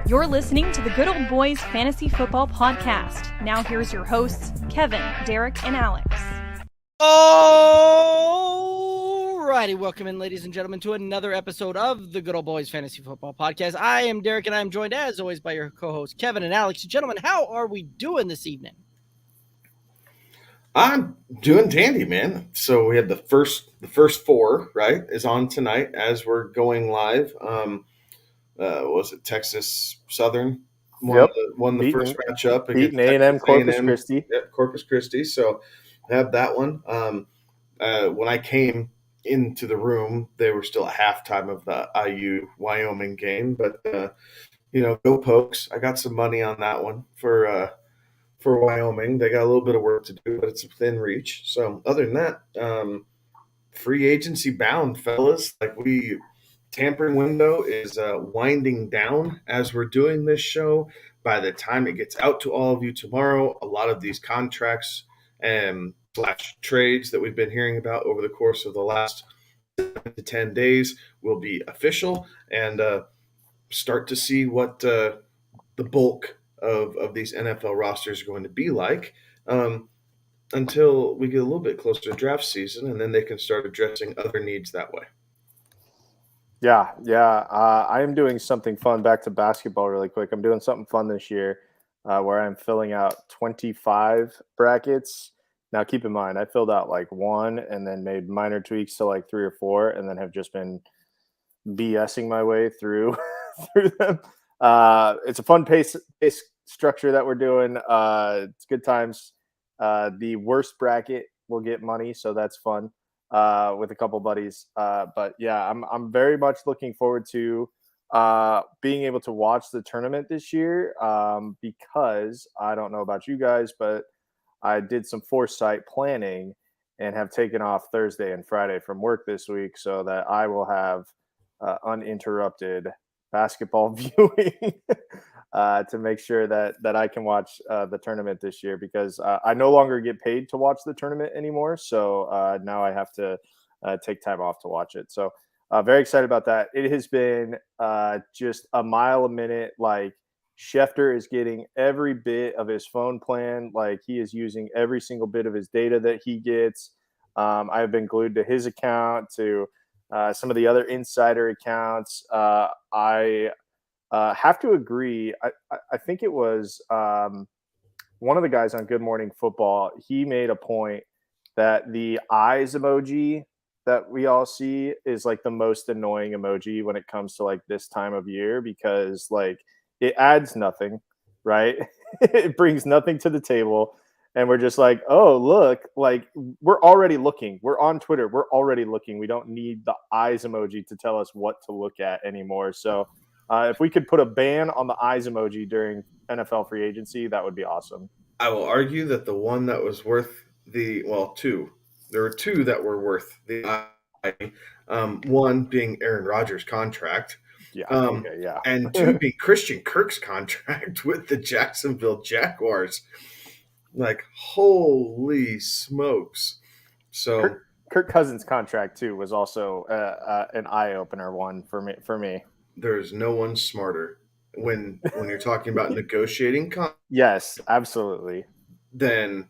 You're listening to the Good Old Boys Fantasy Football Podcast. Now here's your hosts, Kevin, Derek, and Alex. Alrighty, welcome in, ladies and gentlemen, to another episode of the Good Old Boys Fantasy Football Podcast. I am Derek, and I am joined, as always, by your co-hosts, Kevin and Alex. Gentlemen, how are we doing this evening? I'm doing dandy, man. So we had the first four, right, is on tonight as we're going live. Was it Texas Southern? Won the first matchup against A&M Corpus Christi. Yep, Corpus Christi. So I have that one. When I came into the room, they were still at halftime of the IU Wyoming game, but go Pokes. I got some money on that one for Wyoming. They got a little bit of work to do, but it's within reach. So other than that, free agency bound, fellas. Tampering window is winding down as we're doing this show. By the time it gets out to all of you tomorrow, a lot of these contracts and / trades that we've been hearing about over the course of the last 7 to 10 days will be official, and start to see what the bulk of these NFL rosters are going to be like until we get a little bit closer to draft season, and then they can start addressing other needs that way. Yeah. I am doing something fun back to basketball really quick. I'm doing something fun this year where I'm filling out 25 brackets. Now, keep in mind, I filled out like one and then made minor tweaks to like 3 or 4 and then have just been BSing my way through them. It's a fun pace structure that we're doing. It's good times. The worst bracket will get money, so that's fun with a couple buddies. But yeah, I'm very much looking forward to being able to watch the tournament this year because I don't know about you guys, but I did some foresight planning and have taken off Thursday and Friday from work this week so that I will have uninterrupted basketball viewing to make sure that I can watch the tournament this year because I no longer get paid to watch the tournament anymore. So now I have to take time off to watch it. So very excited about that. It has been just a mile a minute. Like Schefter is getting every bit of his phone plan. Like he is using every single bit of his data that he gets. I've been glued to his account, to some of the other insider accounts. I have to agree. I think it was one of the guys on Good Morning Football. He made a point that the eyes emoji that we all see is like the most annoying emoji when it comes to like this time of year because like it adds nothing, right? It brings nothing to the table. And we're just like, oh, look, like we're already looking. We're on Twitter. We're already looking. We don't need the eyes emoji to tell us what to look at anymore. So if we could put a ban on the eyes emoji during NFL free agency, that would be awesome. I will argue that the one that was worth two. There were two that were worth the eye. One being Aaron Rodgers' contract. Yeah. And two being Christian Kirk's contract with the Jacksonville Jaguars. Like, holy smokes. So Kirk Cousins' contract, too, was also an eye-opener one for me. There's no one smarter when you're talking about negotiating yes, absolutely. Than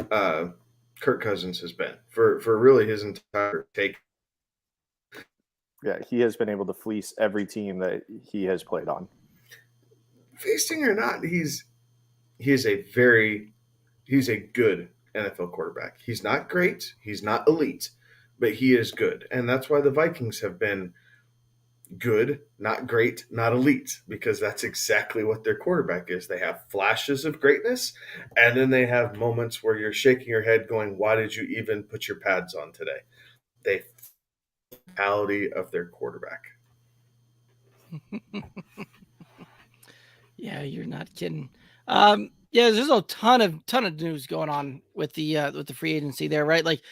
Kirk Cousins has been for really his entire take. Yeah, he has been able to fleece every team that he has played on. Feasting or not, he's a good NFL quarterback. He's not great, he's not elite, but he is good. And that's why the Vikings have been good, not great, not elite, because that's exactly what their quarterback is. They have flashes of greatness, and then they have moments where you're shaking your head going, why did you even put your pads on today? They mentality of their quarterback. Yeah, you're not kidding. Yeah, there's a ton of news going on with the free agency there, right? Like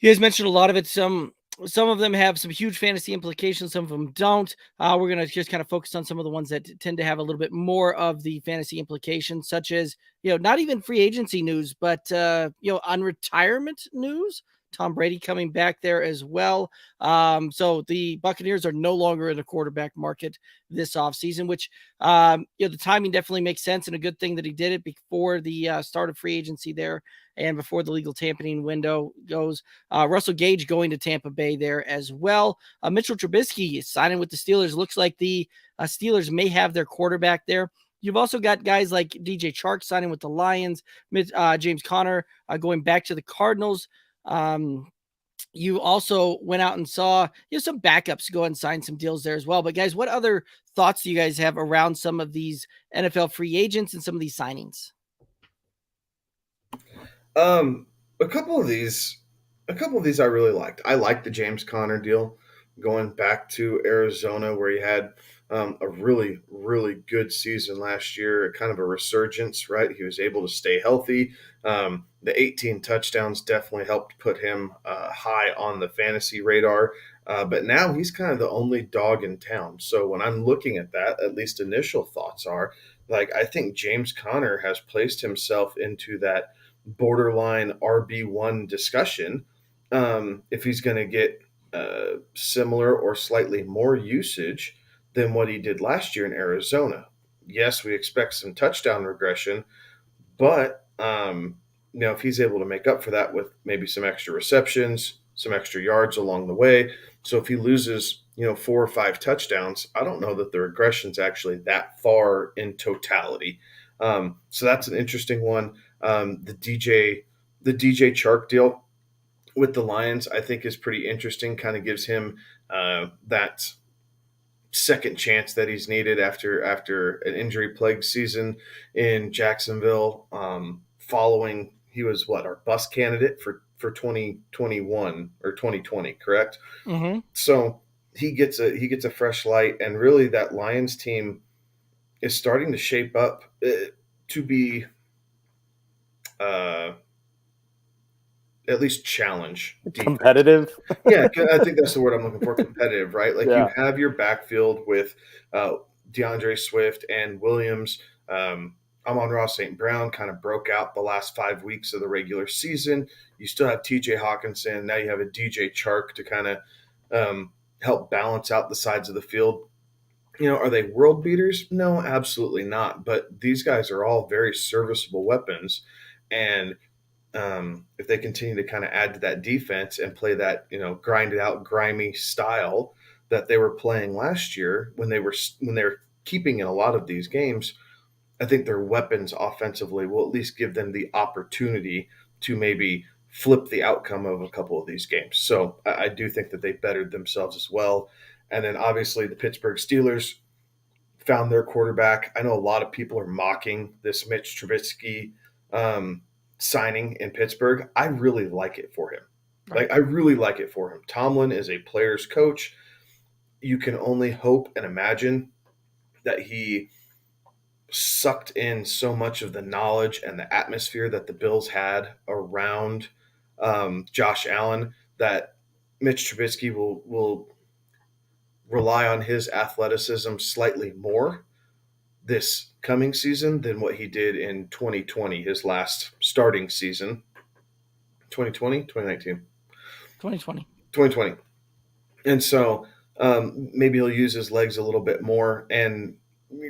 you guys mentioned, a lot of it. Some of them have some huge fantasy implications. Some of them don't. We're gonna just kind of focus on some of the ones that tend to have a little bit more of the fantasy implications, such as not even free agency news, but on retirement news. Tom Brady coming back there as well. So the Buccaneers are no longer in a quarterback market this offseason, which, the timing definitely makes sense, and a good thing that he did it before the start of free agency there and before the legal tampering window goes. Russell Gage going to Tampa Bay there as well. Mitchell Trubisky is signing with the Steelers. Looks like the Steelers may have their quarterback there. You've also got guys like DJ Chark signing with the Lions, James Conner going back to the Cardinals. You also went out and saw some backups go and sign some deals there as well. But guys, what other thoughts do you guys have around some of these NFL free agents and some of these signings? A couple of these I really liked. I liked the James Conner deal going back to Arizona, where he had a really, really good season last year, kind of a resurgence, right? He was able to stay healthy. The 18 touchdowns definitely helped put him high on the fantasy radar. But now he's kind of the only dog in town. So when I'm looking at that, at least initial thoughts are, I think James Conner has placed himself into that borderline RB1 discussion. If he's going to get similar or slightly more usage than what he did last year in Arizona. Yes, we expect some touchdown regression, but if he's able to make up for that with maybe some extra receptions, some extra yards along the way. So if he loses, 4 or 5 touchdowns, I don't know that the regression's actually that far in totality. So that's an interesting one. The DJ Chark deal with the Lions, I think, is pretty interesting. Kind of gives him that second chance that he's needed after an injury-plagued season in Jacksonville. Following, he was our bust candidate for 2021 or 2020, correct? Mm-hmm. So he gets a fresh light, and really that Lions team is starting to shape up to be at least challenge defense. Competitive. Yeah, I think that's the word I'm looking for. Competitive, right? Yeah. You have your backfield with DeAndre Swift and Williams. Amon-Ra St. Brown kind of broke out the last 5 weeks of the regular season. You still have TJ Hawkinson. Now you have a DJ Chark to kind of help balance out the sides of the field. Are they world beaters? No, absolutely not. But these guys are all very serviceable weapons. And if they continue to kind of add to that defense and play that, grinded out, grimy style that they were playing last year when they were keeping in a lot of these games, I think their weapons offensively will at least give them the opportunity to maybe flip the outcome of a couple of these games. So I do think that they bettered themselves as well. And then obviously the Pittsburgh Steelers found their quarterback. I know a lot of people are mocking this Mitch Trubisky signing in Pittsburgh. I really like it for him. Right. I really like it for him. Tomlin is a player's coach. You can only hope and imagine that he sucked in so much of the knowledge and the atmosphere that the Bills had around Josh Allen that Mitch Trubisky will rely on his athleticism slightly more this coming season than what he did in 2020, his last starting season. 2020, 2019? 2020. And so maybe he'll use his legs a little bit more. And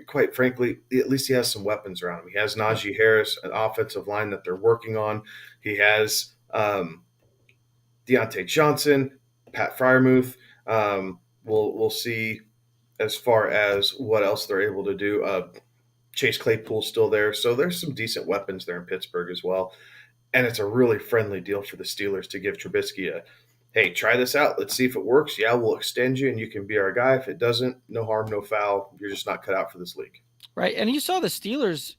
quite frankly, at least he has some weapons around him. He has Najee Harris, an offensive line that they're working on. He has Deontay Johnson, Pat Freiermuth. We'll see as far as what else they're able to do. Chase Claypool's still there. So there's some decent weapons there in Pittsburgh as well. And it's a really friendly deal for the Steelers to give Trubisky a, hey, try this out. Let's see if it works. Yeah, we'll extend you and you can be our guy. If it doesn't, no harm, no foul. You're just not cut out for this league. Right. And you saw the Steelers,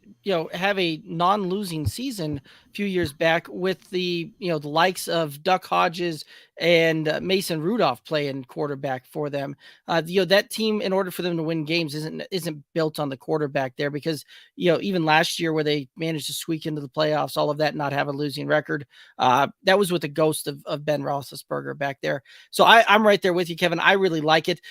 have a non-losing season a few years back with the likes of Duck Hodges and Mason Rudolph playing quarterback for them. That team, in order for them to win games, isn't built on the quarterback there because, even last year where they managed to squeak into the playoffs, all of that, not have a losing record, that was with the ghost of Ben Roethlisberger back there. So I'm right there with you, Kevin. I really like it.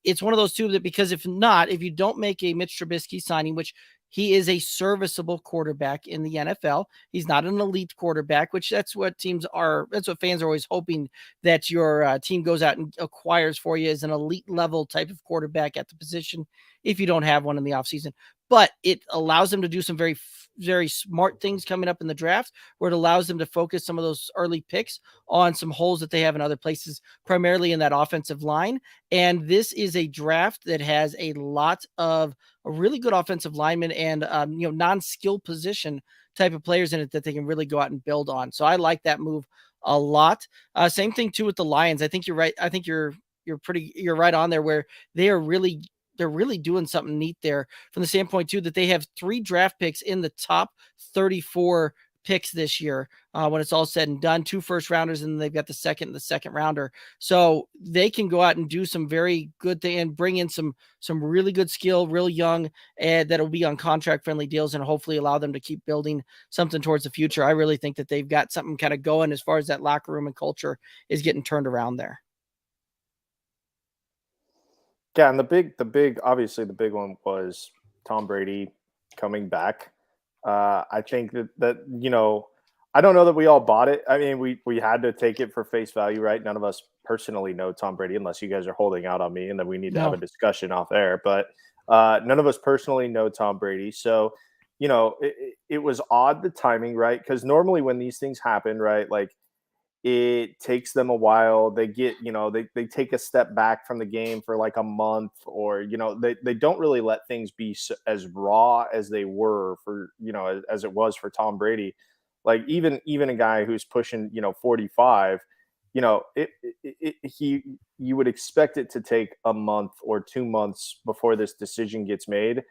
It's one of those two that, because if you don't make a Mitch Trubisky signing, which he is a serviceable quarterback in the NFL. He's not an elite quarterback, which that's what fans are always hoping that your team goes out and acquires for you, is an elite level type of quarterback at the position if you don't have one in the offseason. But it allows them to do some very, very smart things coming up in the draft, where it allows them to focus some of those early picks on some holes that they have in other places, primarily in that offensive line. And this is a draft that has a lot of really good offensive linemen and non-skill position type of players in it that they can really go out and build on. So I like that move a lot. Same thing too with the Lions. I think you're right. I think you're right on there, where they're really doing something neat there from the standpoint too, that they have 3 draft picks in the top 34 picks this year. When it's all said and done, 2 first rounders, and they've got the second rounder. So they can go out and do some very good thing and bring in some really good skill, real young, and that'll be on contract friendly deals, and hopefully allow them to keep building something towards the future. I really think that they've got something kind of going as far as that locker room and culture is getting turned around there. Yeah, and obviously the big one was Tom Brady coming back. I think that I don't know that we all bought it. I mean, we had to take it for face value, right? None of us personally know Tom Brady, unless you guys are holding out on me, and then we need to have a discussion off air. But none of us personally know Tom Brady, so it was odd, the timing, right? Because normally when these things happen, right, like, it takes them a while. They get, they take a step back from the game for like a month, or, they don't really let things be as raw as they were for, as it was for Tom Brady. Like even a guy who's pushing, 45, you would expect it to take a month or 2 months before this decision gets made,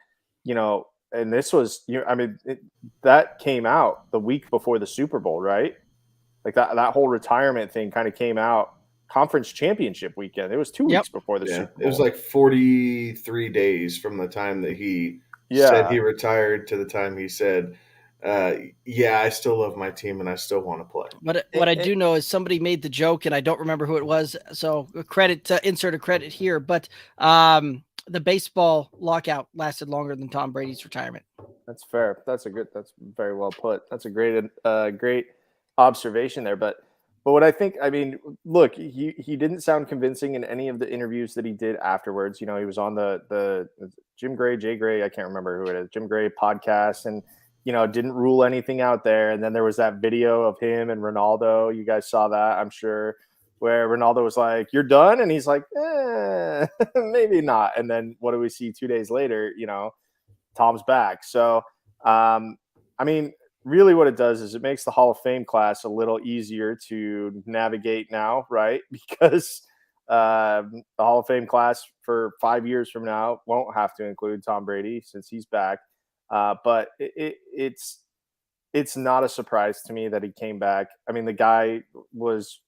and this was, that came out the week before the Super Bowl, right? Like that whole retirement thing kind of came out conference championship weekend. It was 2 weeks before the Super Bowl. It was like 43 days from the time that he said he retired to the time he said, I still love my team and I still want to play. But what I do know is somebody made the joke, and I don't remember who it was. So insert a credit here. But the baseball lockout lasted longer than Tom Brady's retirement. That's fair. That's very well put. That's a great observation there. But what I think, look, he didn't sound convincing in any of the interviews that he did afterwards. He was on the Jay Gray, I can't remember who it is, Jim Gray podcast, and didn't rule anything out there. And then there was that video of him and Ronaldo. You guys saw that, I'm sure, where Ronaldo was like, "You're done," and he's like, maybe not. And then what do we see 2 days later? Tom's back. So, really what it does is it makes the Hall of Fame class a little easier to navigate now, right? Because the Hall of Fame class for 5 years from now won't have to include Tom Brady since he's back. But it's not a surprise to me that he came back. The guy was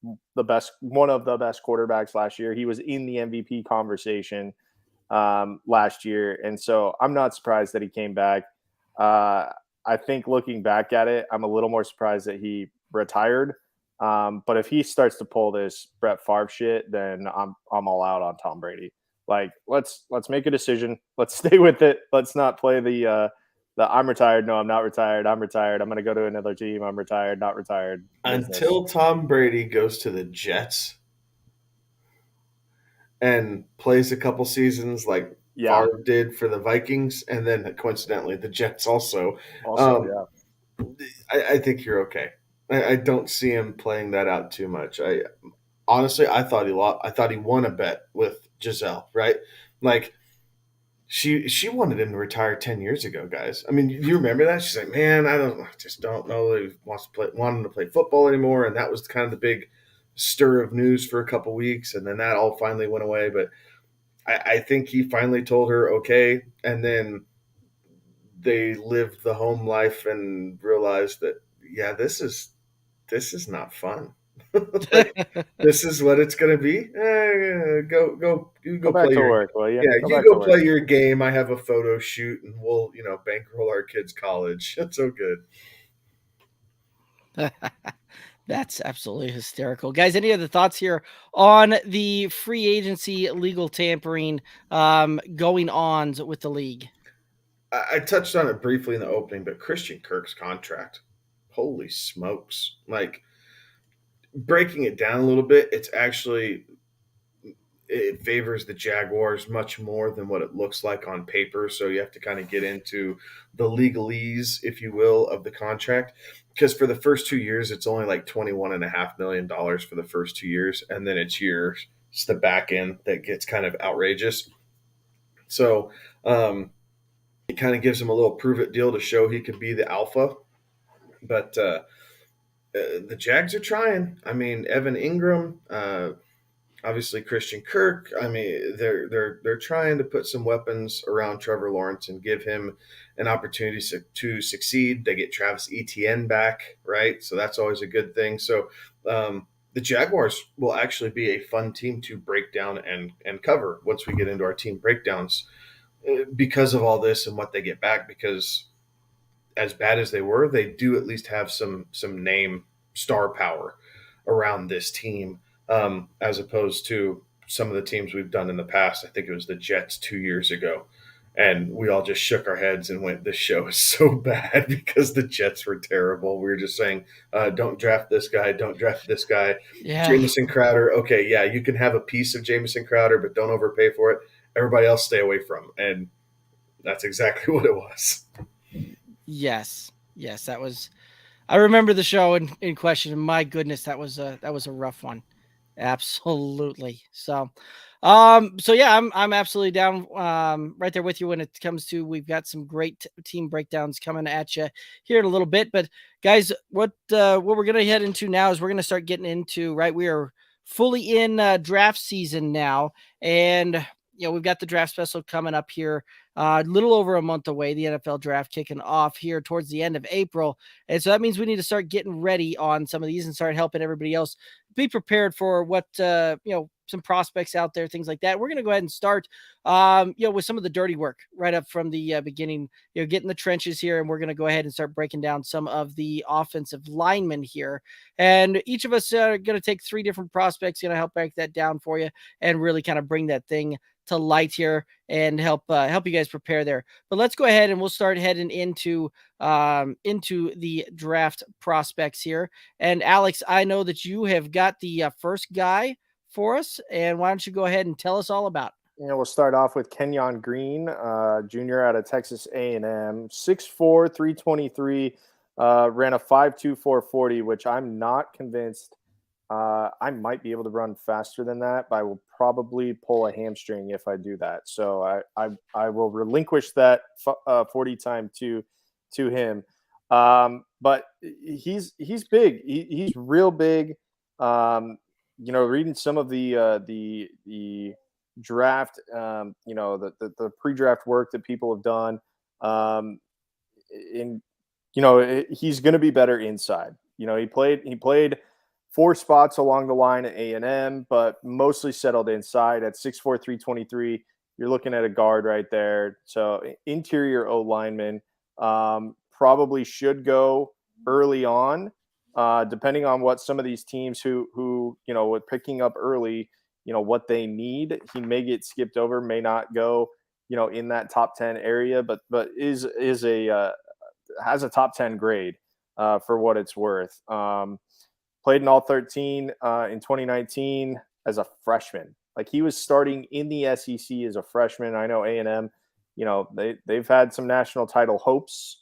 one of the best quarterbacks last year. He was in the MVP conversation last year. And so I'm not surprised that he came back. I think looking back at it, I'm a little more surprised that he retired. But if he starts to pull this Brett Favre shit, then I'm all out on Tom Brady. Like, let's make a decision. Let's stay with it. Let's not play the I'm retired. No, I'm not retired. I'm retired. I'm going to go to another team. I'm retired, not retired. Until Tom Brady goes to the Jets and plays a couple seasons like Favre did for the Vikings, and then coincidentally the Jets also. I think you're okay. I don't see him playing that out too much. Honestly, I thought he lost. I thought he won a bet with Giselle, right? Like, she wanted him to retire 10 years ago, guys. You remember that? She's like, man, I just don't know that he wanting to play football anymore. And that was kind of the big stir of news for a couple weeks. And then that all finally went away. But I think he finally told her, okay. And then they lived the home life and realized that, this is not fun. This is what it's going to be. Go back play to work. Well, you go play your game. I have a photo shoot, and we'll bankroll our kids' college. That's so good. That's absolutely hysterical, guys. Any other thoughts here on the free agency legal tampering going on with the league? I touched on it briefly in the opening, but Christian Kirk's contract, holy smokes! Like breaking it down a little bit, it favors the Jaguars much more than what it looks like on paper. So you have to kind of get into the legalese, if you will, of the contract. Because for the first 2 years, it's only like $21.5 million for the first 2 years. And then it's the back end that gets kind of outrageous. So it kind of gives him a little prove it deal to show he could be the alpha. But the Jags are trying. I mean, Evan Ingram, obviously Christian Kirk. I mean, they're trying to put some weapons around Trevor Lawrence and give him an opportunity to succeed. They get Travis Etienne back, right? So that's always a good thing. So the Jaguars will actually be a fun team to break down and cover once we get into our team breakdowns because of all this and what they get back. Because as bad as they were, they do at least have some name star power around this team, as opposed to some of the teams we've done in the past. I think it was the Jets 2 years ago, and we all just shook our heads and went, "This show is so bad," because the Jets were terrible. We were just saying, "Don't draft this guy. Don't draft this guy." Yeah. Jamison Crowder. Okay, yeah, you can have a piece of Jamison Crowder, but don't overpay for it. Everybody else, stay away from. And that's exactly what it was. Yes, that was. I remember the show in question, and my goodness, that was a rough one. Absolutely. So yeah, I'm absolutely down right there with you when it comes to, we've got some great team breakdowns coming at you here in a little bit. But guys, what we're going to head into now is we're going to start getting into, right, we are fully in draft season now, and we've got the draft special coming up here a little over a month away, the NFL draft kicking off here towards the end of April. And so that means we need to start getting ready on some of these and start helping everybody else be prepared for what, some prospects out there, things like that. We're going to go ahead and start, with some of the dirty work right up from the beginning, get in the trenches here. And we're going to go ahead and start breaking down some of the offensive linemen here. And each of us are going to take 3 different prospects, going to help break that down for you and really kind of bring that thing to light here and help you guys prepare there. But let's go ahead and we'll start heading into the draft prospects here. And Alex, I know that you have got the first guy for us, and why don't you go ahead and tell us all about it? We'll start off with Kenyon Green, junior out of Texas A&M, 6'4", 323, ran a 5.2 440, which I'm not convinced I might be able to run faster than that, but I will probably pull a hamstring if I do that. So I will relinquish that 40 time to him. But he's big. He's real big. Reading some of the draft, the pre-draft work that people have done, he's going to be better inside. He played 4 spots along the line at A&M, but mostly settled inside at 6'4", 323. You're looking at a guard right there. So interior O lineman, probably should go early on, depending on what some of these teams who with picking up early, what they need. He may get skipped over, may not go, in that top 10 area, but has a top 10 grade for what it's worth. Played in all 13 in 2019 as a freshman. Like, he was starting in the SEC as a freshman. I know A&M, they've had some national title hopes,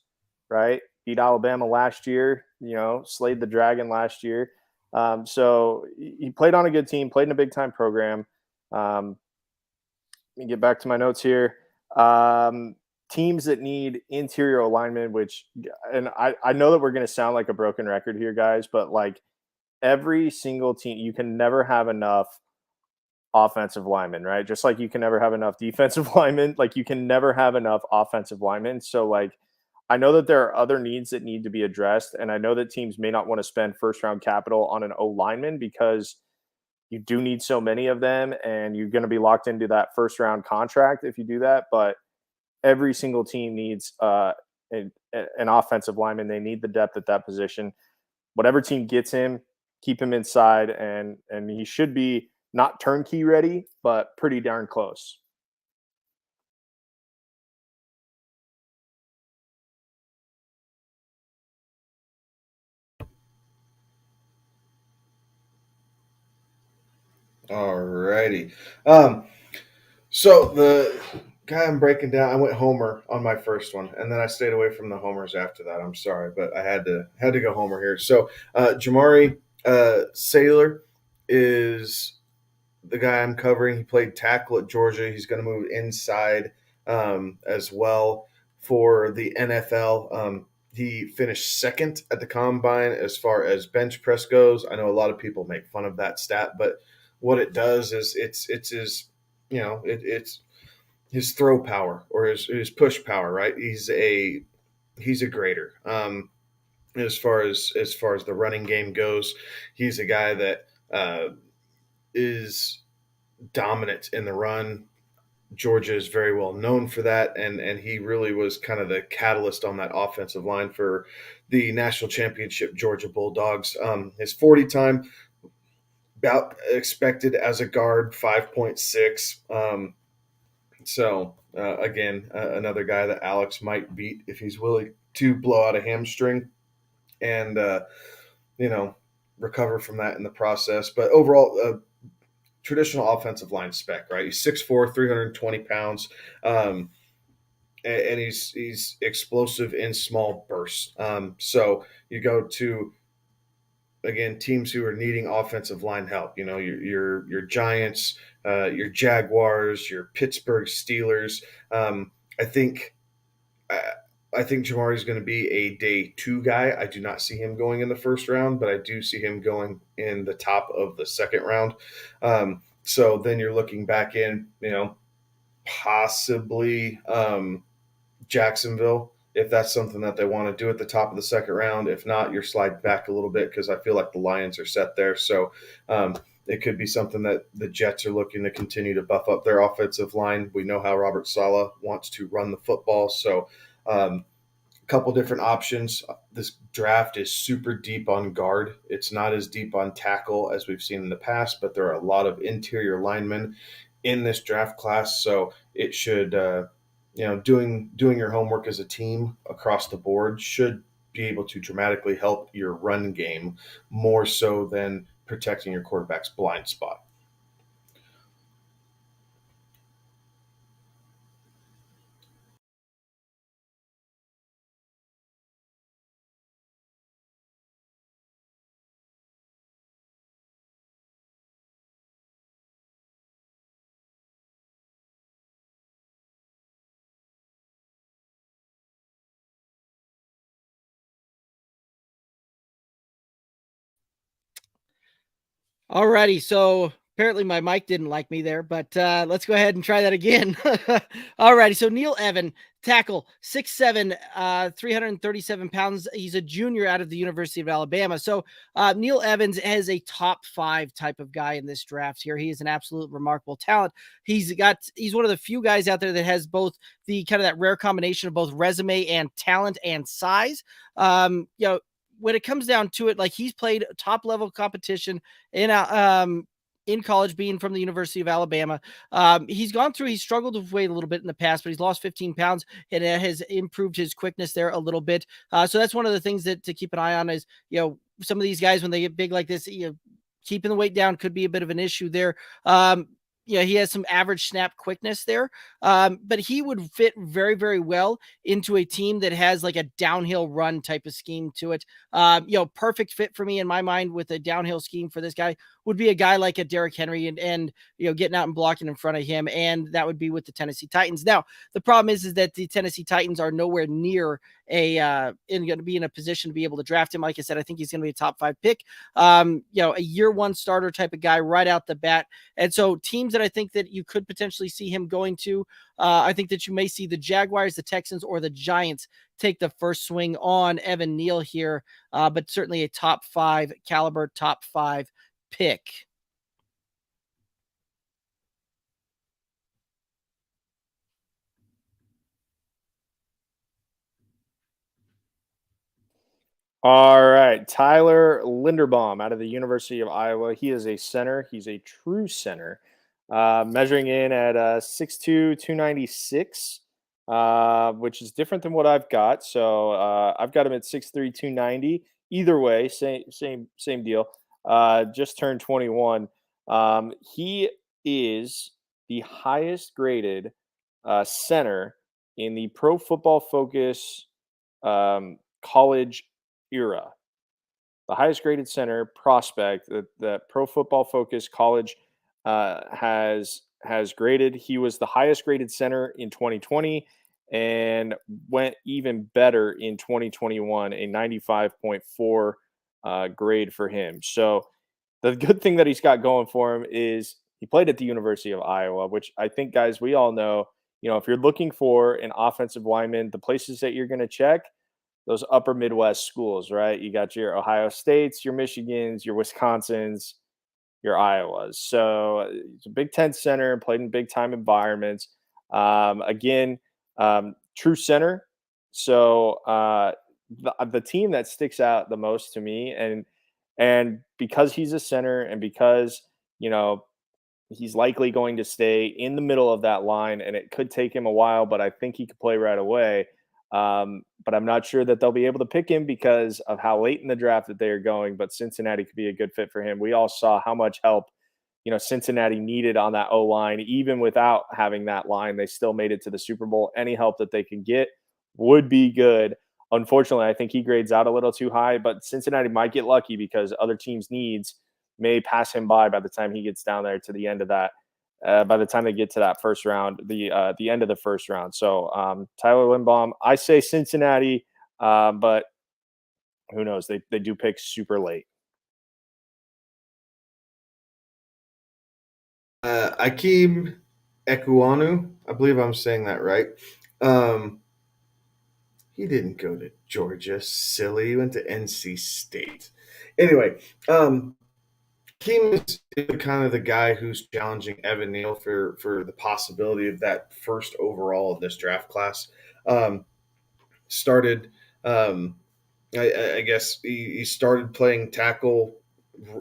right? Beat Alabama last year, slayed the Dragon last year. So he played on a good team, played in a big time program. Let me get back to my notes here. Teams that need interior alignment, and I know that we're going to sound like a broken record here, guys, but like, every single team, you can never have enough offensive linemen, right? Just like you can never have enough defensive linemen, like you can never have enough offensive linemen. So like, I know that there are other needs that need to be addressed, and I know that teams may not want to spend first round capital on an O lineman because you do need so many of them, and you're going to be locked into that first round contract if you do that. But every single team needs an offensive lineman. They need the depth at that position. Whatever team gets him, keep him inside, and he should be not turnkey ready, but pretty darn close. All righty. So the guy I'm breaking down, I went Homer on my first one, and then I stayed away from the homers after that. I'm sorry, but I had to go Homer here. So Jamari Saylor is the guy I'm covering. He played tackle at Georgia. He's going to move inside as well for the NFL. He finished second at the combine as far as bench press goes. I know a lot of people make fun of that stat, but what it does is it's his, it's his throw power or his push power, right? He's a grader. As far as the running game goes, he's a guy that is dominant in the run. Georgia is very well known for that, and he really was kind of the catalyst on that offensive line for the national championship Georgia Bulldogs. His 40 time, about expected as a guard, 5.6. Again, another guy that Alex might beat if he's willing to blow out a hamstring and recover from that in the process. But overall, traditional offensive line spec, right? He's 6'4", 320 pounds, and he's explosive in small bursts. So you go to, again, teams who are needing offensive line help. Your Giants, your Jaguars, your Pittsburgh Steelers. I think Jamari is going to be a day 2 guy. I do not see him going in the first round, but I do see him going in the top of the second round. So then you're looking back in, possibly Jacksonville, if that's something that they want to do at the top of the second round. If not, you're sliding back a little bit because I feel like the Lions are set there. So it could be something that the Jets are looking to continue to buff up their offensive line. We know how Robert Saleh wants to run the football. So a couple different options. This draft is super deep on guard. It's not as deep on tackle as we've seen in the past, but there are a lot of interior linemen in this draft class. So it should, doing your homework as a team across the board should be able to dramatically help your run game more so than protecting your quarterback's blind spot. Alrighty, so apparently my mic didn't like me there, but let's go ahead and try that again. Alrighty, so Neil Evan, tackle, 6'7", 337 pounds. He's a junior out of the University of Alabama. So Neil Evans is a top 5 type of guy in this draft here. He is an absolute remarkable talent. He's one of the few guys out there that has both the kind of that rare combination of both resume and talent and size. When it comes down to it, like, he's played top level competition in college, being from the University of Alabama. He's struggled with weight a little bit in the past, but he's lost 15 pounds and it has improved his quickness there a little bit. So that's one of the things that to keep an eye on is, some of these guys, when they get big like this, keeping the weight down could be a bit of an issue there. He has some average snap quickness there, but he would fit very, very well into a team that has like a downhill run type of scheme to it. Perfect fit for me in my mind with a downhill scheme for this guy would be a guy like a Derrick Henry and getting out and blocking in front of him, and that would be with the Tennessee Titans. Now, the problem is that the Tennessee Titans are nowhere near going to be in a position to be able to draft him. Like I said, I think he's going to be a top 5 pick. A year 1 starter type of guy right out the bat. And so teams that I think that you could potentially see him going to, I think that you may see the Jaguars, the Texans, or the Giants take the first swing on Evan Neal here, but certainly a top 5 caliber, top 5 pick. All right, Tyler Linderbaum out of the University of Iowa. He is a center. He's a true center, measuring in at 6'2", 296, which is different than what I've got. So I've got him at 6'3", 290. Either way, same deal. Just turned 21. He is the highest graded center in the Pro Football Focus college era. The highest graded center prospect that Pro Football Focus college has graded. He was the highest graded center in 2020 and went even better in 2021, a 95.4 grade for him. So the good thing that he's got going for him is he played at the University of Iowa, which I think, guys, we all know, if you're looking for an offensive lineman, the places that you're going to check, those upper Midwest schools, right? You got your Ohio States, your Michigans, your Wisconsins, your Iowas. So it's a Big Ten center and played in big time environments. Again, true center. So the team that sticks out the most to me, and because he's a center, and because he's likely going to stay in the middle of that line, and it could take him a while, but I think he could play right away. But I'm not sure that they'll be able to pick him because of how late in the draft that they are going. But Cincinnati could be a good fit for him. We all saw how much help Cincinnati needed on that O line. Even without having that line, they still made it to the Super Bowl. Any help that they can get would be good. Unfortunately, I think he grades out a little too high, but Cincinnati might get lucky because other teams' needs may pass him by the time he gets down there to the end of that. By the time they get to that first round, the end of the first round. So Tyler Linderbaum, I say Cincinnati, but who knows? They do pick super late. Akeem Ekuanu, I believe I'm saying that right. He didn't go to Georgia, silly. He went to NC State. Anyway, Akeem is kind of the guy who's challenging Evan Neal for the possibility of that first overall in this draft class. Started, I guess he started playing tackle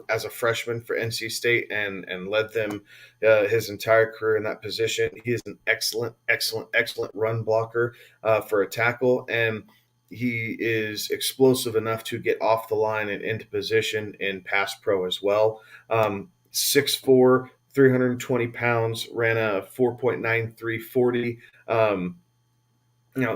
as a freshman for NC State and led them his entire career in that position. He is an excellent run blocker for a tackle, and he is explosive enough to get off the line and into position in pass pro as well. 6'4", 320 pounds, ran a 4.93 40.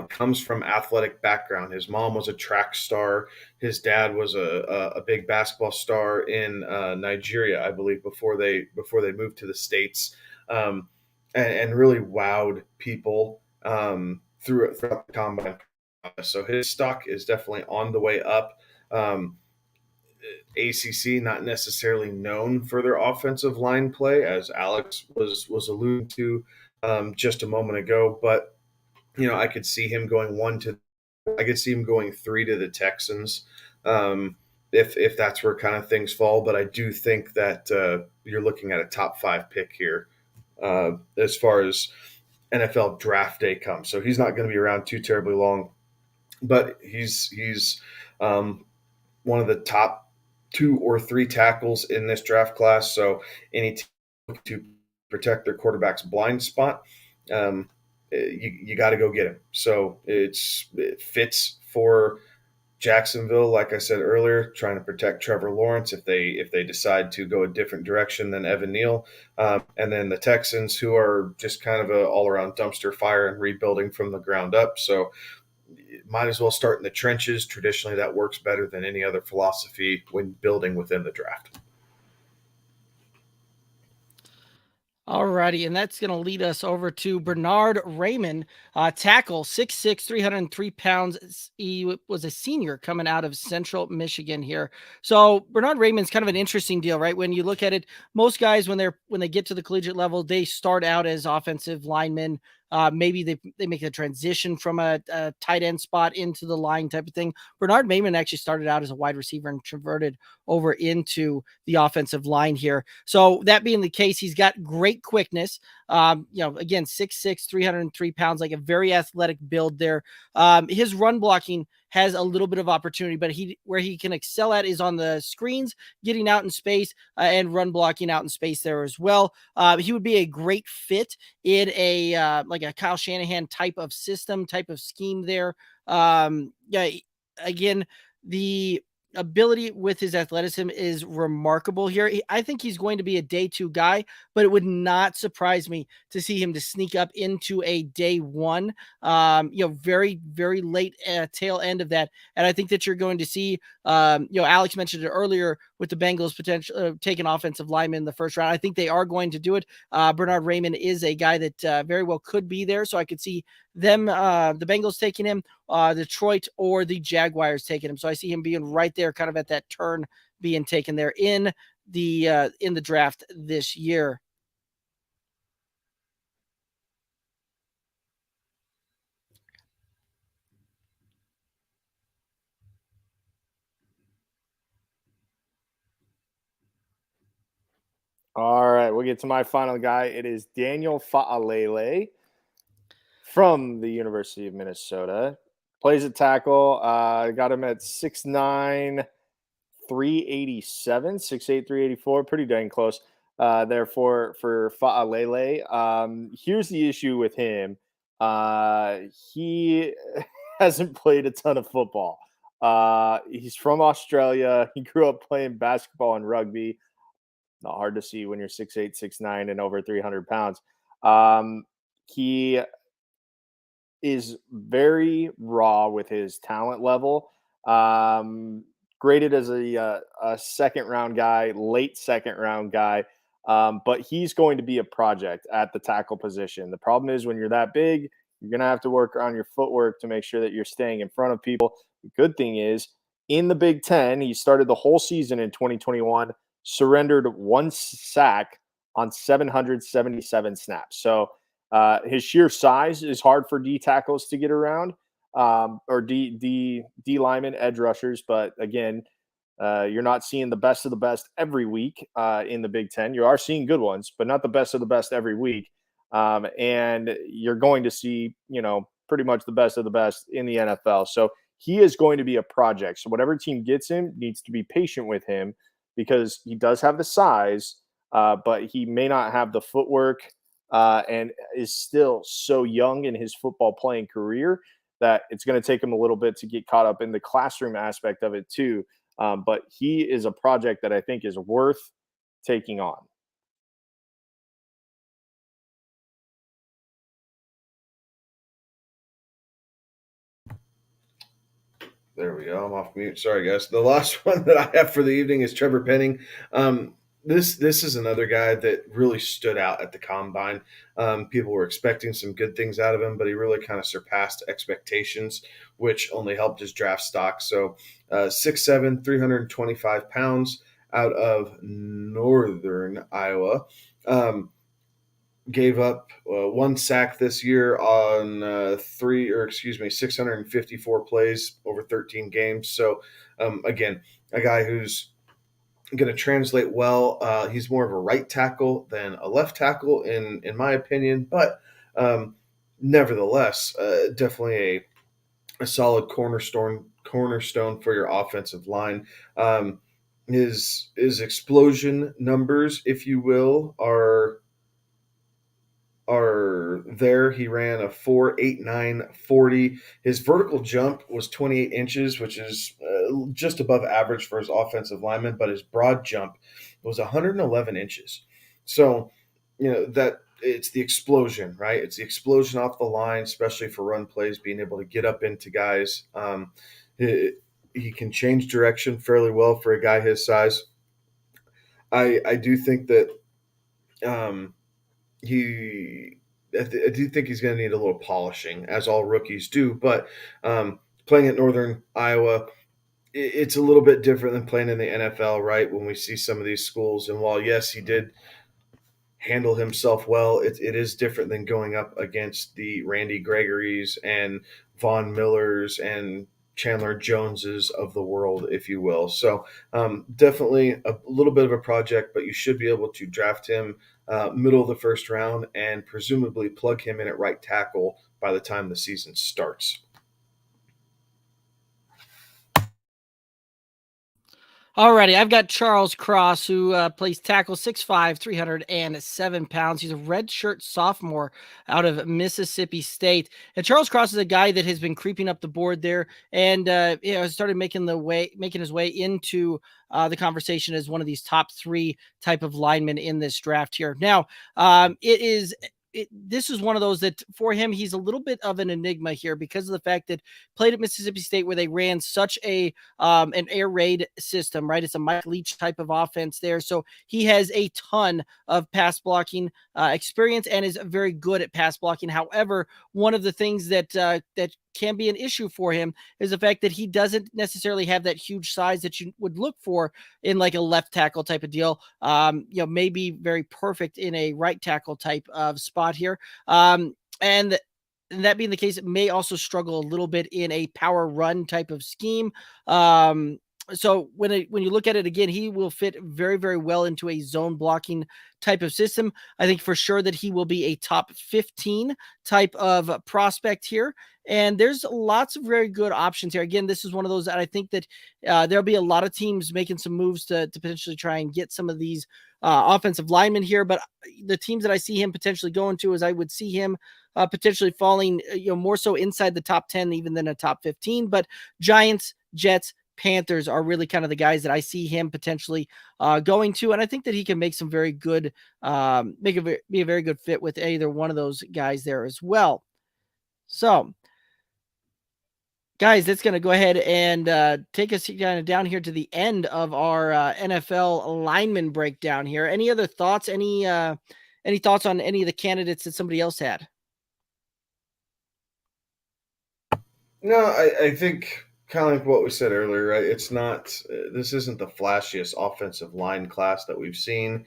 Comes from athletic background. His mom was a track star. His dad was a big basketball star in Nigeria, I believe, before they moved to the States, and really wowed people throughout the combine. So his stock is definitely on the way up. ACC not necessarily known for their offensive line play, as Alex was alluding to just a moment ago, but I could see him going 3 to the Texans, if that's where kind of things fall. But I do think that you're looking at a top 5 pick here as far as NFL draft day comes. So he's not going to be around too terribly long, but he's one of the top 2 or 3 tackles in this draft class. So any team to protect their quarterback's blind spot, you got to go get him. So it fits for Jacksonville, like I said earlier, trying to protect Trevor Lawrence if they decide to go a different direction than Evan Neal, and then the Texans, who are just kind of an all-around dumpster fire and rebuilding from the ground up. So might as well start in the trenches. Traditionally, that works better than any other philosophy when building within the draft. Alrighty, and that's going to lead us over to Bernard Raymond, tackle, 6'6", 303 pounds. He was a senior coming out of Central Michigan here. So Bernard Raymond's kind of an interesting deal, right? When you look at it, most guys, when they get to the collegiate level, they start out as offensive linemen. Maybe they make a transition from a tight end spot into the line type of thing. Bernard Raymond actually started out as a wide receiver and converted over into the offensive line here. So that being the case, he's got great quickness. Again, 6'6", 303 pounds, like a very athletic build there. His run blocking has a little bit of opportunity, but where he can excel at is on the screens, getting out in space, and run blocking out in space there as well. He would be a great fit in a like a Kyle Shanahan type of system, type of scheme there. Again, ability with his athleticism is remarkable here. I think he's going to be a day 2 guy, but it would not surprise me to see him to sneak up into a day 1, very, very late tail end of that. And I think that you're going to see, Alex mentioned it earlier with the Bengals potential taking offensive linemen in the first round. I think they are going to do it. Bernard Raymond is a guy that very well could be there. So I could see them, the Bengals taking him, Detroit or the Jaguars taking him. So I see him being right there, kind of at that turn, being taken there in the draft this year. All right, we'll get to my final guy. It is Daniel Fa'alele from the University of Minnesota. Plays at tackle. Got him at 6'9", 387, 6'8", 384. Pretty dang close there for Fa'alele. Here's the issue with him. He hasn't played a ton of football. He's from Australia. He grew up playing basketball and rugby. Not hard to see when you're 6'8", 6'9", and over 300 pounds. He is very raw with his talent level. Graded as a second round guy, late second round guy. But he's going to be a project at the tackle position. The problem is when you're that big, you're going to have to work on your footwork to make sure that you're staying in front of people. The good thing is in the Big Ten, he started the whole season in 2021, surrendered 1 sack on 777 snaps. So his sheer size is hard for D tackles to get around, or D linemen, edge rushers. But again, you're not seeing the best of the best every week in the Big Ten. You are seeing good ones, but not the best of the best every week. And you're going to see, pretty much the best of the best in the NFL. So he is going to be a project. So whatever team gets him needs to be patient with him because he does have the size, but he may not have the footwork and is still so young in his football playing career that it's going to take him a little bit to get caught up in the classroom aspect of it too. But he is a project that I think is worth taking on. There we go. I'm off mute. Sorry, guys. The last one that I have for the evening is Trevor Penning. This is another guy that really stood out at the combine. People were expecting some good things out of him, but he really kind of surpassed expectations, which only helped his draft stock. So 6'7", 325 pounds out of northern Iowa. Gave up 1 sack this year on 654 plays over 13 games. So again, a guy who's going to translate well. He's more of a right tackle than a left tackle in my opinion, but nevertheless, definitely a solid cornerstone for your offensive line. His explosion numbers, if you will, are there. He ran a 4.89 40. His vertical jump was 28 inches, which is just above average for his offensive lineman, but his broad jump was 111 inches. So, that it's the explosion, right? It's the explosion off the line, especially for run plays, being able to get up into guys. He can change direction fairly well for a guy his size. I do think that I do think he's going to need a little polishing, as all rookies do. But playing at Northern Iowa, it's a little bit different than playing in the NFL, right? When we see some of these schools, and while yes, he did handle himself well, it is different than going up against the Randy Gregorys and Von Millers and Chandler Joneses of the world, if you will. So definitely a little bit of a project, but you should be able to draft him middle of the first round and presumably plug him in at right tackle by the time the season starts. Alrighty, I've got Charles Cross, who plays tackle, 6'5", 307 pounds. He's a redshirt sophomore out of Mississippi State. And Charles Cross is a guy that has been creeping up the board there, and started making his way into the conversation as one of these top 3 type of linemen in this draft here. Now, this is one of those that for him, he's a little bit of an enigma here because of the fact that played at Mississippi State where they ran such an air raid system, right? It's a Mike Leach type of offense there. So he has a ton of pass blocking experience and is very good at pass blocking. However, one of the things that can be an issue for him is the fact that he doesn't necessarily have that huge size that you would look for in like a left tackle type of deal. Maybe very perfect in a right tackle type of spot here. And that being the case, it may also struggle a little bit in a power run type of scheme. So when you look at it again, he will fit very, very well into a zone blocking type of system. I think for sure that he will be a top 15 type of prospect here. And there's lots of very good options here. Again, this is one of those that I think that there'll be a lot of teams making some moves to potentially try and get some of these offensive linemen here. But the teams that I see him potentially going to is I would see him potentially falling, more so inside the top 10 even than a top 15. But Giants, Jets, Panthers are really kind of the guys that I see him potentially going to, and I think that he can make some very good, be a very good fit with either one of those guys there as well. So, guys, that's going to go ahead and take us kind of down here to the end of our NFL lineman breakdown here. Any other thoughts? Any thoughts on any of the candidates that somebody else had? No, I think kind of like what we said earlier, right? It's not, this isn't the flashiest offensive line class that we've seen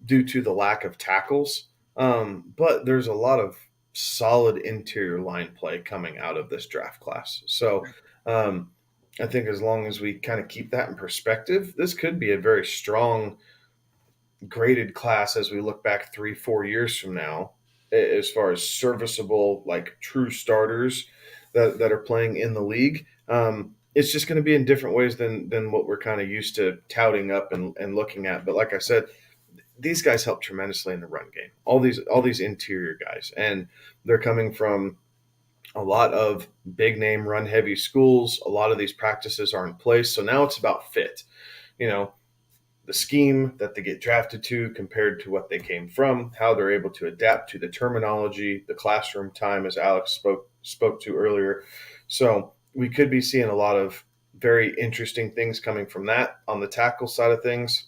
due to the lack of tackles. But there's a lot of solid interior line play coming out of this draft class. So I think as long as we kind of keep that in perspective, this could be a very strong graded class as we look back 3-4 years from now, as far as serviceable, like true starters that are playing in the league. It's just going to be in different ways than what we're kind of used to touting up and looking at. But like I said, these guys help tremendously in the run game. All these interior guys, and they're coming from a lot of big name run heavy schools. A lot of these practices are in place, so now it's about fit. The scheme that they get drafted to compared to what they came from, how they're able to adapt to the terminology, the classroom time, as Alex spoke to earlier. So we could be seeing a lot of very interesting things coming from that. On the tackle side of things,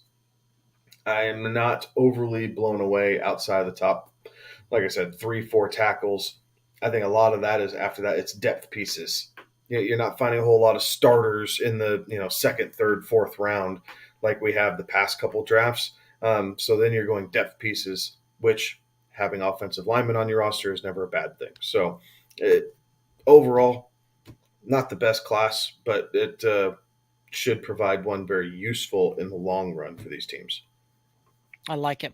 I am not overly blown away outside of the top, like I said, 3-4 tackles. I think a lot of that is after that, it's depth pieces. You're not finding a whole lot of starters in the second, third, fourth round like we have the past couple drafts. So then you're going depth pieces, which having offensive linemen on your roster is never a bad thing. So overall, not the best class, but it should provide one very useful in the long run for these teams. I like it.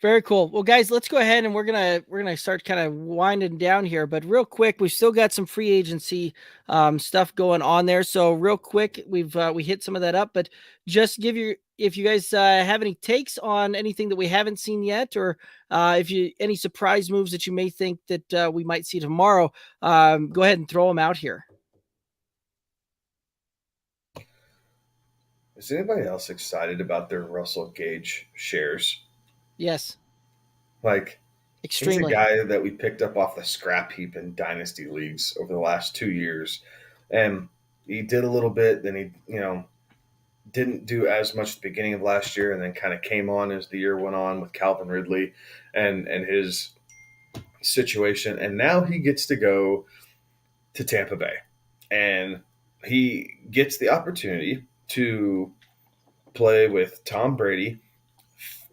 Very cool. Well, guys, let's go ahead and we're gonna start kind of winding down here. But real quick, we've still got some free agency stuff going on there. So real quick, we hit some of that up. But just if you guys have any takes on anything that we haven't seen yet, or any surprise moves that you may think that we might see tomorrow, go ahead and throw them out here. Is anybody else excited about their Russell Gage shares? Yes. Like, extremely. He's a guy that we picked up off the scrap heap in dynasty leagues over the last 2 years. And he did a little bit, then he, didn't do as much at the beginning of last year, and then kind of came on as the year went on with Calvin Ridley and his situation. And now he gets to go to Tampa Bay. And he gets the opportunity to play with Tom Brady,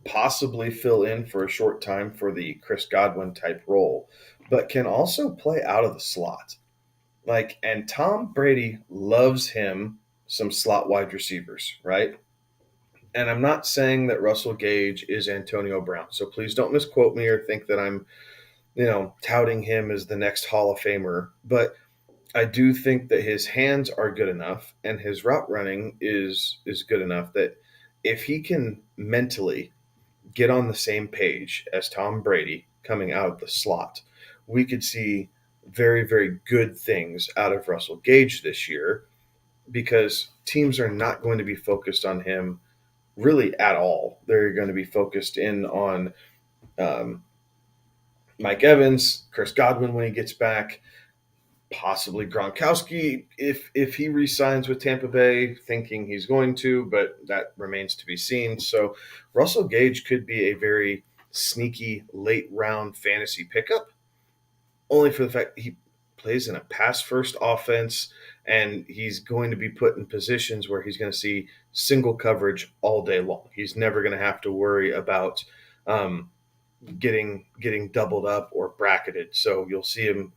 possibly fill in for a short time for the Chris Godwin type role, but can also play out of the slot. And Tom Brady loves him some slot wide receivers, right? And I'm not saying that Russell Gage is Antonio Brown, so please don't misquote me or think that I'm, touting him as the next Hall of Famer. But I do think that his hands are good enough and his route running is good enough that if he can mentally get on the same page as Tom Brady coming out of the slot, we could see very, very good things out of Russell Gage this year because teams are not going to be focused on him really at all. They're going to be focused in on um, Mike Evans, Chris Godwin when he gets back, possibly Gronkowski if he re-signs with Tampa Bay, thinking he's going to, but that remains to be seen. So Russell Gage could be a very sneaky late round fantasy pickup, only for the fact he plays in a pass first offense and he's going to be put in positions where he's going to see single coverage all day long. He's never going to have to worry about getting doubled up or bracketed. So you'll see him,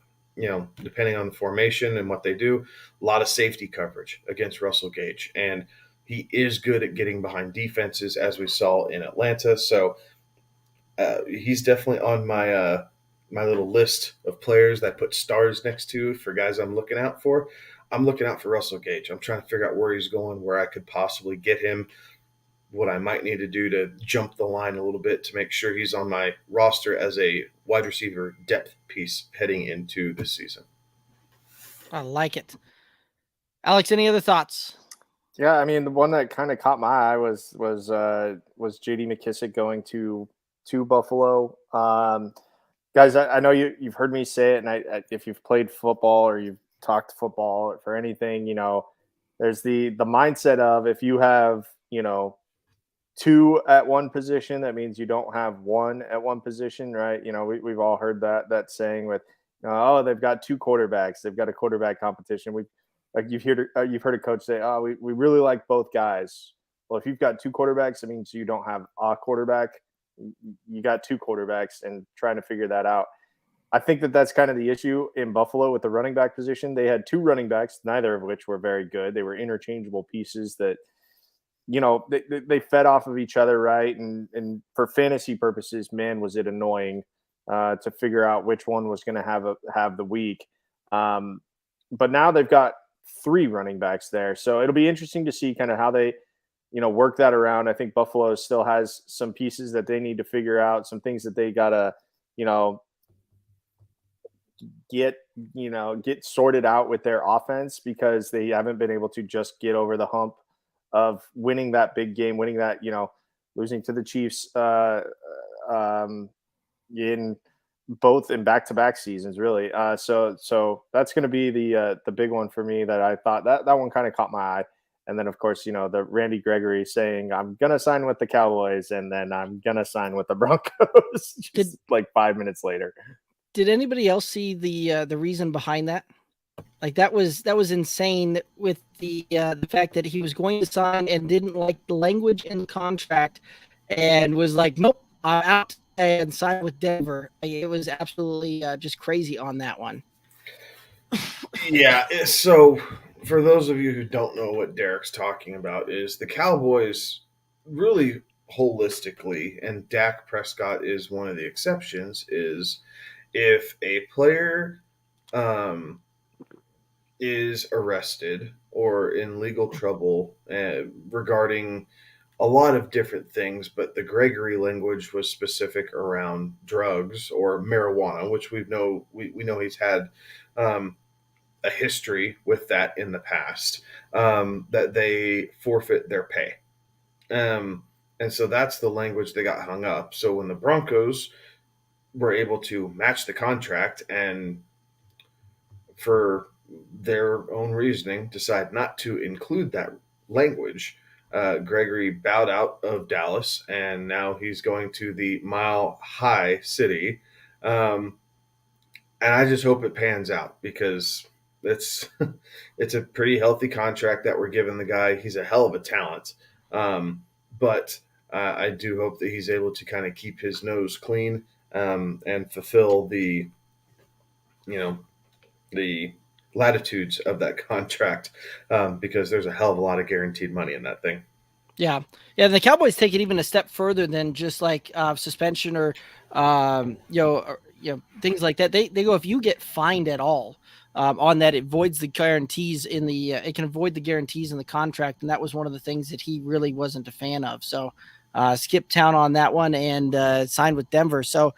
depending on the formation and what they do, a lot of safety coverage against Russell Gage. And he is good at getting behind defenses, as we saw in Atlanta. So he's definitely on my my little list of players that I put stars next to for guys I'm looking out for. I'm looking out for Russell Gage. I'm trying to figure out where he's going, where I could possibly get him, what I might need to do to jump the line a little bit to make sure he's on my roster as a wide receiver depth piece heading into this season. I like it. Alex, any other thoughts? Yeah, I mean, the one that kind of caught my eye was J.D. McKissic going to Buffalo. Guys, I know you've heard me say it, and if you've played football or you've talked football or for anything, there's the mindset of if you have, two at one position, that means you don't have one at one position, right? We've all heard that saying with, they've got two quarterbacks, they've got a quarterback competition. You've heard a coach say, we really like both guys. Well, if you've got two quarterbacks, it means you don't have a quarterback. You got two quarterbacks, and trying to figure that out. I think that's kind of the issue in Buffalo with the running back position. They had two running backs, neither of which were very good. They were interchangeable pieces that, they fed off of each other, right? And for fantasy purposes, man, was it annoying to figure out which one was going to have the week. But now they've got three running backs there, so it'll be interesting to see kind of how they, work that around. I think Buffalo still has some pieces that they need to figure out, some things that they gotta, get sorted out with their offense, because they haven't been able to just get over the hump of winning that big game, winning that, losing to the Chiefs in back-to-back seasons, really. So that's going to be the big one for me that I thought that one kind of caught my eye. And then, of course, the Randy Gregory saying, I'm going to sign with the Cowboys and then I'm going to sign with the Broncos just like 5 minutes later. Did anybody else see the reason behind that? Like that was insane with the fact that he was going to sign and didn't like the language in the contract and was like, nope, I'm out, and signed with Denver. It was absolutely just crazy on that one. Yeah. So for those of you who don't know what Derek's talking about, is the Cowboys really holistically, and Dak Prescott is one of the exceptions, is if a player is arrested or in legal trouble regarding a lot of different things, but the Gregory language was specific around drugs or marijuana, which we know he's had a history with that in the past, that they forfeit their pay. And so that's the language they got hung up. So when the Broncos were able to match the contract and for their own reasoning decide not to include that language, Gregory bowed out of Dallas, and now he's going to the Mile High City. And I just hope it pans out, because it's a pretty healthy contract that we're giving the guy. He's a hell of a talent. But I do hope that he's able to kind of keep his nose clean and fulfill the latitudes of that contract, because there's a hell of a lot of guaranteed money in that thing. Yeah. The Cowboys take it even a step further than just like suspension or things like that. They go, if you get fined at all on that, it voids the guarantees in the it can avoid the guarantees in the contract, and that was one of the things that he really wasn't a fan of. So skipped town on that one and signed with Denver. So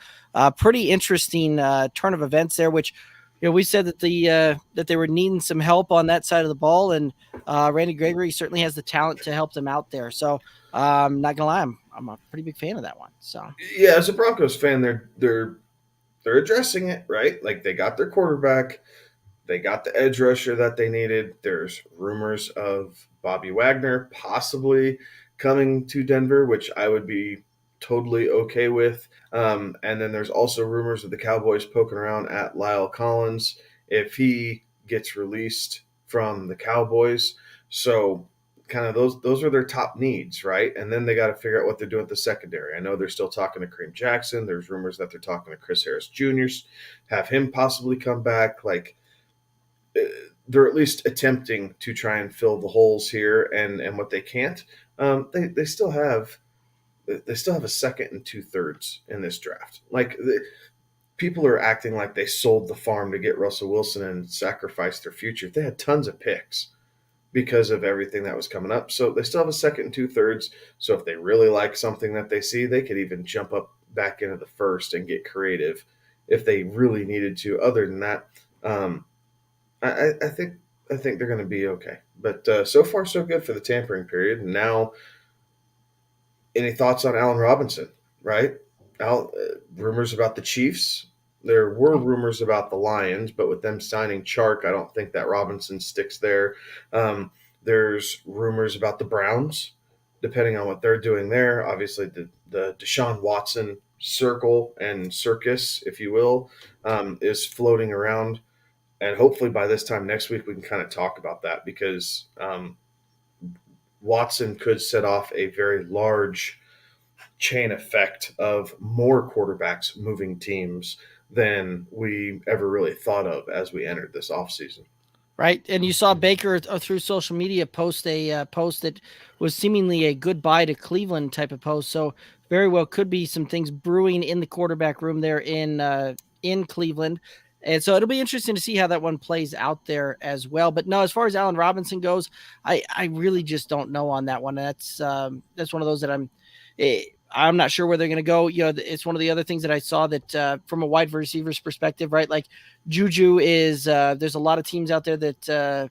pretty interesting turn of events there, which we said that that they were needing some help on that side of the ball, and Randy Gregory certainly has the talent to help them out there. So I'm not gonna lie, I'm a pretty big fan of that one. So yeah, as a Broncos fan, they're addressing it, right. Like, they got their quarterback, they got the edge rusher that they needed. There's rumors of Bobby Wagner possibly coming to Denver, which I would be totally okay with. And then there's also rumors of the Cowboys poking around at Lyle Collins if he gets released from the Cowboys. So kind of those are their top needs, right? And then they got to figure out what they're doing with the secondary. I know they're still talking to Kareem Jackson. There's rumors that they're talking to Chris Harris Jr., have him possibly come back. Like, they're at least attempting to try and fill the holes here, and what they can't, they still have a second and 2/3 in this draft. Like, people are acting like they sold the farm to get Russell Wilson and sacrificed their future. They had tons of picks because of everything that was coming up. So they still have a second and 2/3. So if they really like something that they see, they could even jump up back into the first and get creative if they really needed to. Other than that, I think they're going to be okay. But so far, so good for the tampering period. And now, any thoughts on Allen Robinson? Right? Rumors about the Chiefs. There were rumors about the Lions, but with them signing Chark, I don't think that Robinson sticks there. There's rumors about the Browns, depending on what they're doing there. Obviously, the Deshaun Watson circle and circus, if you will, is floating around. And hopefully by this time next week, we can kind of talk about that, because Watson could set off a very large chain effect of more quarterbacks moving teams than we ever really thought of as we entered this offseason. Right. And you saw Baker through social media post a post that was seemingly a goodbye to Cleveland type of post. So very well could be some things brewing in the quarterback room there in Cleveland. And so it'll be interesting to see how that one plays out there as well. But no, as far as Allen Robinson goes, I really just don't know on that one. That's one of those that I'm not sure where they're going to go. It's one of the other things that I saw that from a wide receivers perspective, right? Like Juju is, there's a lot of teams out there that,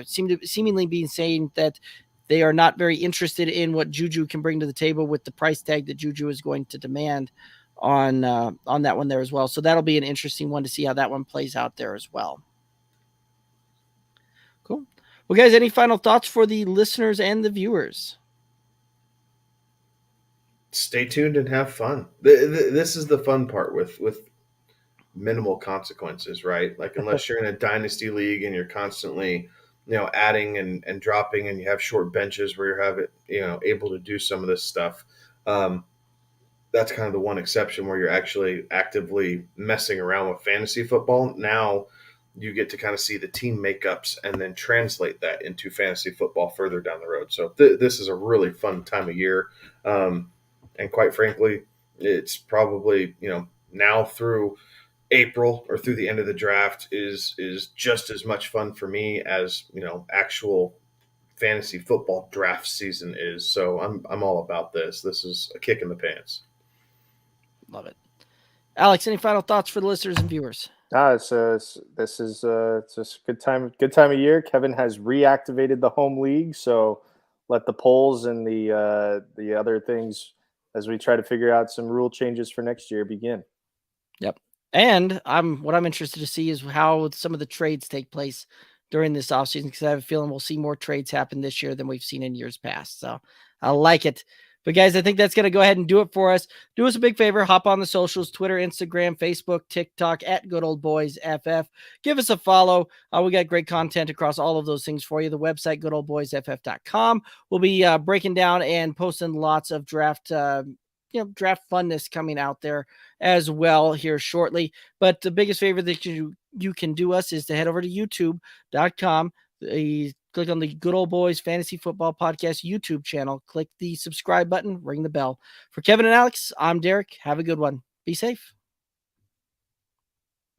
seemingly being saying that they are not very interested in what Juju can bring to the table with the price tag that Juju is going to demand on that one there as well. So that'll be an interesting one to see how that one plays out there as well. Cool. Well, guys, any final thoughts for the listeners and the viewers? Stay tuned and have fun. This is the fun part with minimal consequences, right? Like, unless you're in a dynasty league and you're constantly, adding and dropping, and you have short benches where you're able to do some of this stuff. That's kind of the one exception where you're actually actively messing around with fantasy football. Now you get to kind of see the team makeups and then translate that into fantasy football further down the road. So this is a really fun time of year. And quite frankly, it's probably, now through April or through the end of the draft is just as much fun for me as, actual fantasy football draft season is. So I'm all about this. This is a kick in the pants. Love it. Alex, any final thoughts for the listeners and viewers? This is it's a good time of year. Kevin has reactivated the home league, so let the polls and the other things, as we try to figure out some rule changes for next year, begin. Yep. And what I'm interested to see is how some of the trades take place during this offseason, because I have a feeling we'll see more trades happen this year than we've seen in years past. So I like it. But guys, I think that's going to go ahead and do it for us. Do us a big favor. Hop on the socials, Twitter, Instagram, Facebook, TikTok, at Good Old Boys FF. Give us a follow. We got great content across all of those things for you. The website, goodoldboysff.com. We'll be breaking down and posting lots of draft draft funness coming out there as well here shortly. But the biggest favor that you can do us is to head over to youtube.com. Click on the Good Old Boys Fantasy Football Podcast YouTube channel. Click the subscribe button, ring the bell. For Kevin and Alex, I'm Derek. Have a good one. Be safe.